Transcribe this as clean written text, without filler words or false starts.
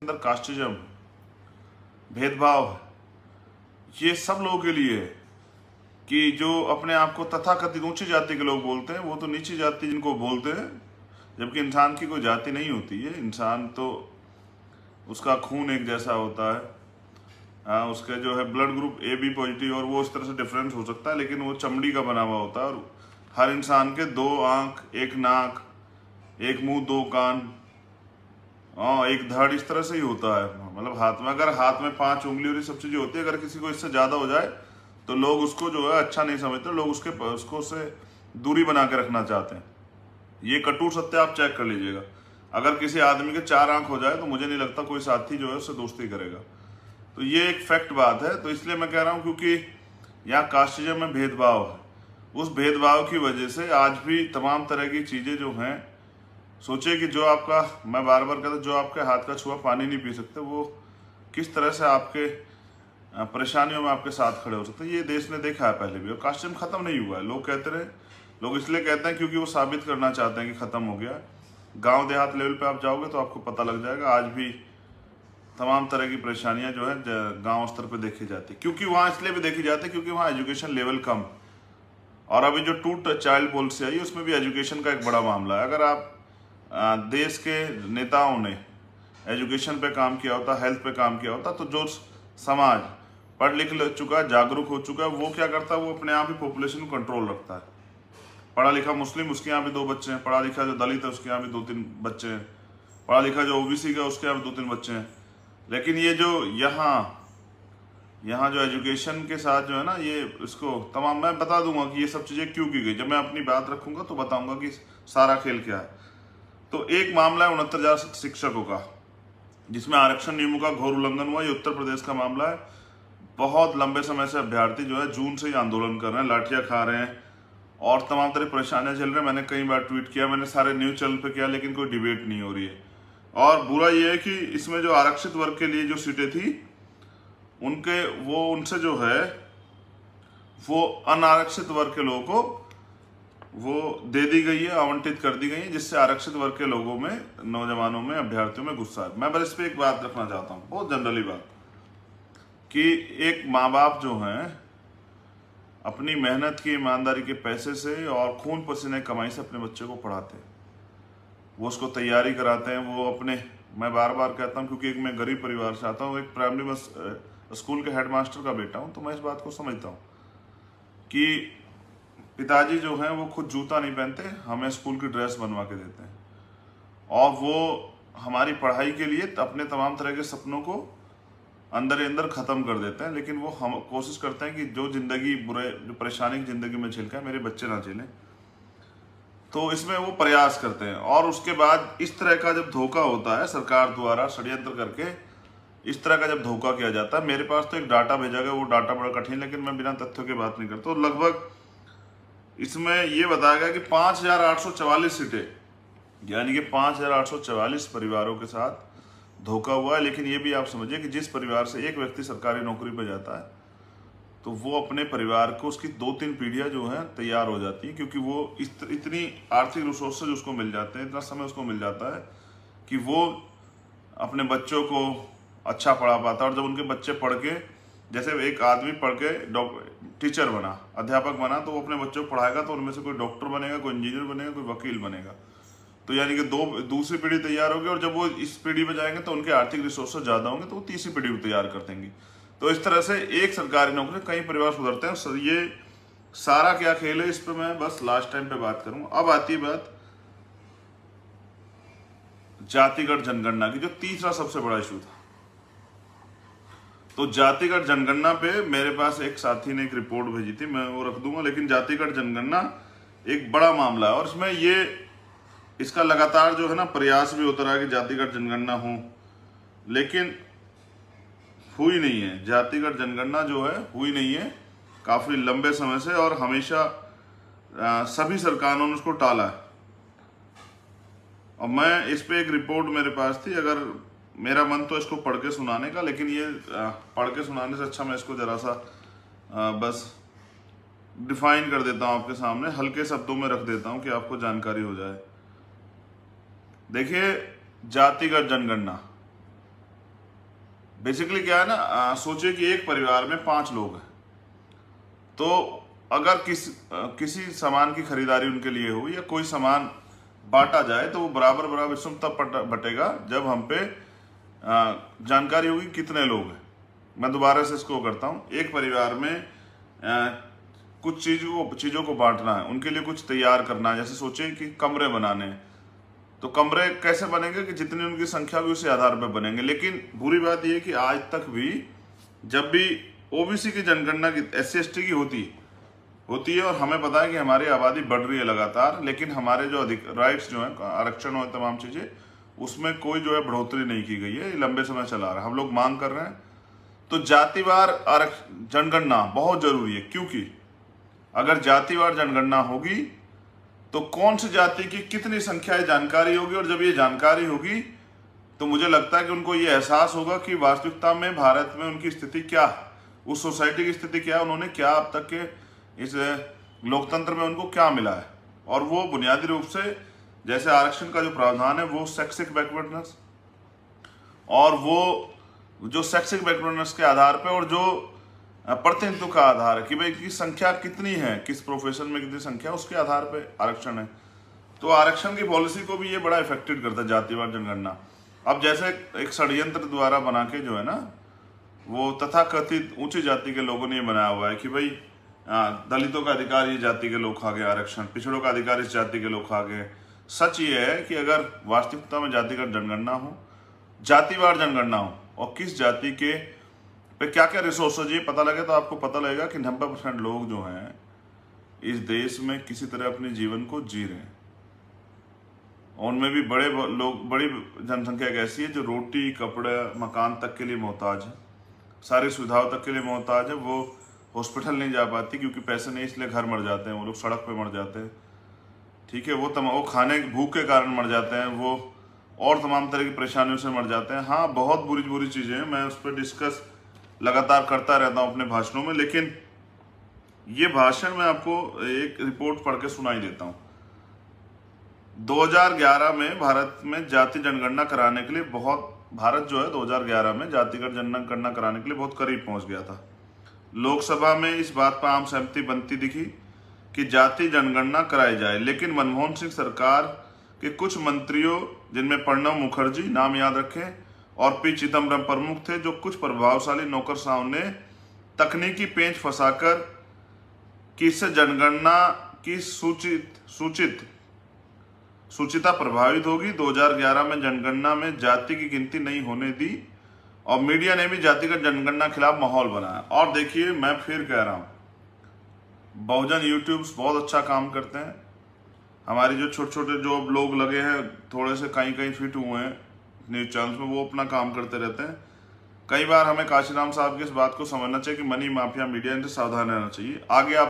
अंदर कास्टिज्म, भेदभाव, ये सब लोगों के लिए है कि जो अपने आप को तथाकथित ऊंची जाति के लोग बोलते हैं वो तो नीची जाति जिनको बोलते हैं, जबकि इंसान की कोई जाति नहीं होती है। इंसान तो उसका खून एक जैसा होता है, उसका जो है blood group A B positive, और वो इस तरह से डिफरेंट हो सकता है, लेकिन वो चमड़ी का बना हुआ होता है। और हर इंसान के 2 आंख, 1 नाक, 1 मुंह, 2 कान, एक धड़, इस तरह से ही होता है। मतलब हाथ में, अगर हाथ में 5 उंगली और ये सब चीजें होती है, अगर किसी को इससे ज्यादा हो जाए तो लोग उसको जो है अच्छा नहीं समझते, लोग उसको से दूरी बना के रखना चाहते हैं। ये कटु सत्य आप चेक कर लीजिएगा। अगर किसी आदमी के 4 आंख हो जाए तो मुझे नहीं लगता कोई साथी जो है उससे दोस्ती करेगा। तो ये एक फैक्ट बात है। तो इसलिए मैं कह रहा हूं, क्योंकि यहाँ कास्टिज्म में भेदभाव है, उस भेदभाव की वजह से आज भी तमाम तरह की चीजें जो हैं, सोचिए कि जो आपका, मैं बार बार कहता हूं, जो आपके हाथ का छुआ पानी नहीं पी सकते, वो किस तरह से आपके परेशानियों में आपके साथ खड़े हो सकते हैं। ये देश ने देखा है पहले भी, और कास्टिज्म खत्म नहीं हुआ है। लोग कहते रहे, लोग इसलिए कहते हैं क्योंकि वो साबित करना चाहते हैं कि खत्म हो गया। गांव देहात लेवल पे आप जाओगे तो आपको पता लग जाएगा, आज भी तमाम तरह की परेशानियां जो है गांव स्तर पे देखी जाती है। क्योंकि वहां इसलिए भी देखी जाती है क्योंकि वहां एजुकेशन लेवल कम, और अभी जो 2 चाइल्ड पॉलिसी आई उसमें भी एजुकेशन का एक बड़ा मामला है। अगर आप देश के नेताओं ने एजुकेशन पे काम किया होता, हेल्थ पे काम किया होता, तो जो समाज पढ़ लिख चुका है, जागरूक हो चुका है, वो क्या करता है, वो अपने आप ही पॉपुलेशन को कंट्रोल रखता है। पढ़ा लिखा मुस्लिम, उसके यहाँ भी 2 बच्चे हैं। पढ़ा लिखा जो दलित है उसके यहाँ भी 2-3 बच्चे हैं। पढ़ा लिखा जो ओबीसी का उसके यहाँ भी 2-3 बच्चे हैं। लेकिन ये जो यहाँ जो एजुकेशन के साथ जो है ना, ये इसको तमाम, मैं बता दूंगा कि ये सब चीजें क्यों की गई। जब मैं अपनी बात रखूंगा तो बताऊंगा कि सारा खेल क्या है। तो एक मामला है 69,000 शिक्षकों का, जिसमें आरक्षण नियमों का घोर उल्लंघन हुआ। ये उत्तर प्रदेश का मामला है। बहुत लंबे समय से अभ्यर्थी जो है जून से ही आंदोलन कर रहे हैं, लाठियां खा रहे हैं और तमाम तरह परेशानियां झेल रहे हैं। मैंने कई बार ट्वीट किया, मैंने सारे न्यूज चैनल पे किया, लेकिन कोई डिबेट नहीं हो रही है। और बुरा ये है कि इसमें जो आरक्षित वर्ग के लिए जो सीटें थी, उनसे जो है वो अनारक्षित वर्ग के लोगों को वो दे दी गई है, आवंटित कर दी गई है, जिससे आरक्षित वर्ग के लोगों में, नौजवानों में, अभ्यर्थियों में गुस्सा है। मैं बस इस पे एक बात रखना चाहता हूँ, बहुत जनरली बात, कि एक माँ बाप जो हैं अपनी मेहनत की, ईमानदारी के पैसे से और खून पसीने कमाई से अपने बच्चे को पढ़ाते हैं, वो उसको तैयारी कराते हैं। वो अपने, मैं बार बार कहता हूँ क्योंकि एक मैं गरीब परिवार से आता हूँ, एक प्राइमरी स्कूल के हेडमास्टर का बेटा हूँ, तो मैं इस बात को समझता हूँ कि पिताजी जो हैं वो खुद जूता नहीं पहनते, हमें स्कूल की ड्रेस बनवा के देते हैं, और वो हमारी पढ़ाई के लिए अपने तमाम तरह के सपनों को अंदर ही अंदर खत्म कर देते हैं। लेकिन वो हम कोशिश करते हैं कि जो जिंदगी, जो परेशानी की जिंदगी में झेल कर मेरे बच्चे ना झेलें, तो इसमें वो प्रयास करते हैं। और उसके बाद इस तरह का जब धोखा होता है, सरकार द्वारा षड्यंत्र करके इस तरह का जब धोखा किया जाता है, मेरे पास तो एक डाटा भेजा गया, वो डाटा बड़ा कठिन, लेकिन मैं बिना तथ्यों की बात नहीं करता। तो लगभग इसमें ये बताया गया कि 5,844 सीटें, यानी कि 5,844 परिवारों के साथ धोखा हुआ है। लेकिन ये भी आप समझिए कि जिस परिवार से एक व्यक्ति सरकारी नौकरी पर जाता है, तो वो अपने परिवार को, उसकी 2-3 पीढ़ियां जो हैं तैयार हो जाती है, क्योंकि वो इतनी आर्थिक रिसोर्सेज उसको मिल जाते हैं, इतना समय उसको मिल जाता है कि वो अपने बच्चों को अच्छा पढ़ा पाता है। और जब उनके बच्चे पढ़ के, जैसे एक आदमी पढ़ के टीचर बना, अध्यापक बना, तो वो अपने बच्चों को पढ़ाएगा तो उनमें से कोई डॉक्टर बनेगा, कोई इंजीनियर बनेगा, कोई वकील बनेगा। तो यानी कि दूसरी पीढ़ी तैयार होगी, और जब वो इस पीढ़ी में जाएंगे तो उनके आर्थिक रिसोर्सेज ज्यादा होंगे, तो वो तीसरी पीढ़ी को तैयार कर देंगे। तो इस तरह से एक सरकारी नौकरी कई परिवार सुधरते हैं। ये सारा क्या खेल है, इस पर मैं बस लास्ट टाइम पे बात करूंगा। अब आती है बात जातिगत जनगणना की, जो तीसरा सबसे बड़ा इशू था। तो जातिगत जनगणना पे मेरे पास एक साथी ने एक रिपोर्ट भेजी थी, मैं वो रख दूंगा। लेकिन जातिगत जनगणना एक बड़ा मामला है, और इसमें इसका लगातार जो है ना प्रयास भी होता रहा कि जातिगत जनगणना हो, लेकिन हुई नहीं है। जातिगत जनगणना जो है हुई नहीं है काफी लंबे समय से, और हमेशा सभी सरकारों ने उसको टाला है। और मैं इस पे एक रिपोर्ट मेरे पास थी, अगर मेरा मन तो इसको पढ़ के सुनाने का, लेकिन ये पढ़ के सुनाने से अच्छा मैं इसको जरा सा बस डिफाइन कर देता हूं आपके सामने, हल्के शब्दों में रख देता हूं कि आपको जानकारी हो जाए। देखिए, जातिगत जनगणना बेसिकली क्या है ना, सोचिए कि एक परिवार में 5 लोग हैं, तो अगर किसी सामान की खरीदारी उनके लिए हो या कोई सामान बांटा जाए तो वो बराबर बराबर इसमें तब बटेगा जब हम पे जानकारी होगी कितने लोग हैं। मैं दोबारा से इसको करता हूँ। एक परिवार में कुछ चीज़ों को बांटना है, उनके लिए कुछ तैयार करना है। जैसे सोचिए कि कमरे बनाने हैं, तो कमरे कैसे बनेंगे कि जितनी उनकी संख्या भी उसी आधार पर बनेंगे। लेकिन बुरी बात यह है कि आज तक भी जब भी ओबीसी की जनगणना की, SC/ST की होती है और हमें पता है कि हमारी आबादी बढ़ रही है लगातार, लेकिन हमारे जो राइट्स जो है, आरक्षण और तमाम चीज़ें, उसमें कोई जो है बढ़ोतरी नहीं की गई है। ये लंबे समय चला रहा है, हम लोग मांग कर रहे हैं। तो जातिवार जनगणना बहुत जरूरी है, क्योंकि अगर जातिवार जनगणना होगी तो कौन सी जाति की कितनी संख्या है जानकारी होगी, और जब ये जानकारी होगी तो मुझे लगता है कि उनको ये एहसास होगा कि वास्तविकता में भारत में उनकी स्थिति क्या है, उस सोसाइटी की स्थिति क्या है, उन्होंने क्या अब तक के इस लोकतंत्र में उनको क्या मिला है। और वो बुनियादी रूप से जैसे आरक्षण का जो प्रावधान है वो शैक्षिक बैकवर्डनेस, और वो जो शैक्षिक बैकवर्डनेस के आधार पे और जो प्रतिनिधित्व का आधार है कि भाई की संख्या कितनी है, किस प्रोफेशन में कितनी संख्या, उसके आधार पे आरक्षण है। तो आरक्षण की पॉलिसी को भी ये बड़ा इफेक्टेड करता है जातिवार जनगणना। अब जैसे एक षड्यंत्र द्वारा बना के जो है ना, वो तथाकथित ऊंची जाति के लोगों ने ये बनाया हुआ है कि भाई दलितों का अधिकार ये जाति के लोग खा गए आरक्षण, पिछड़ों का अधिकार इस जाति के लोग खा गए। सच ये है कि अगर वास्तविकता में जातिगत जनगणना हो, जातिवार जनगणना हो, और किस जाति के पे क्या क्या रिसोर्सेज ये पता लगे, तो आपको पता लगेगा कि 90% लोग जो हैं इस देश में किसी तरह अपने जीवन को जी रहे हैं। उनमें भी बड़ी जनसंख्या एक ऐसी है जो रोटी, कपड़े, मकान तक के लिए मोहताज है, सारी सुविधाओं तक के लिए मोहताज है। वो हॉस्पिटल नहीं जा पाती क्योंकि पैसे नहीं, इसलिए घर मर जाते हैं, वो लोग सड़क पे मर जाते हैं। ठीक है, वो खाने भूख के कारण मर जाते हैं, वो और तमाम तरह की परेशानियों से मर जाते हैं। हाँ, बहुत बुरी बुरी चीज़ें हैं, मैं उस पर डिस्कस लगातार करता रहता हूँ अपने भाषणों में, लेकिन ये भाषण मैं आपको एक रिपोर्ट पढ़ के सुनाई देता हूँ। 2011 में भारत में जाति जनगणना कराने के लिए भारत जो है 2011 में जातिगत जनगणना कराने के लिए बहुत करीब पहुंच गया था। लोकसभा में इस बात पर आम सहमति बनती दिखी कि जाति जनगणना कराई जाए, लेकिन मनमोहन सिंह सरकार के कुछ मंत्रियों, जिनमें प्रणब मुखर्जी, नाम याद रखें, और पी चिदम्बरम प्रमुख थे, जो कुछ प्रभावशाली नौकरशाहों ने तकनीकी पेंच फंसाकर कि इससे जनगणना की सूचिता प्रभावित होगी। 2011 में जनगणना में जाति की गिनती नहीं होने दी और मीडिया ने भी जातिगत जनगणना खिलाफ माहौल बनाया। और देखिए, मैं फिर कह रहा हूं, बहुजन यूट्यूब्स बहुत अच्छा काम करते हैं। हमारे जो छोटे छोटे जो लोग लगे हैं, थोड़े से कहीं फिट हुए हैं न्यूज चैनल्स में, वो अपना काम करते रहते हैं। कई बार हमें काशीराम साहब की इस बात को समझना चाहिए कि मनी माफिया मीडिया इनसे सावधान रहना चाहिए। आगे आप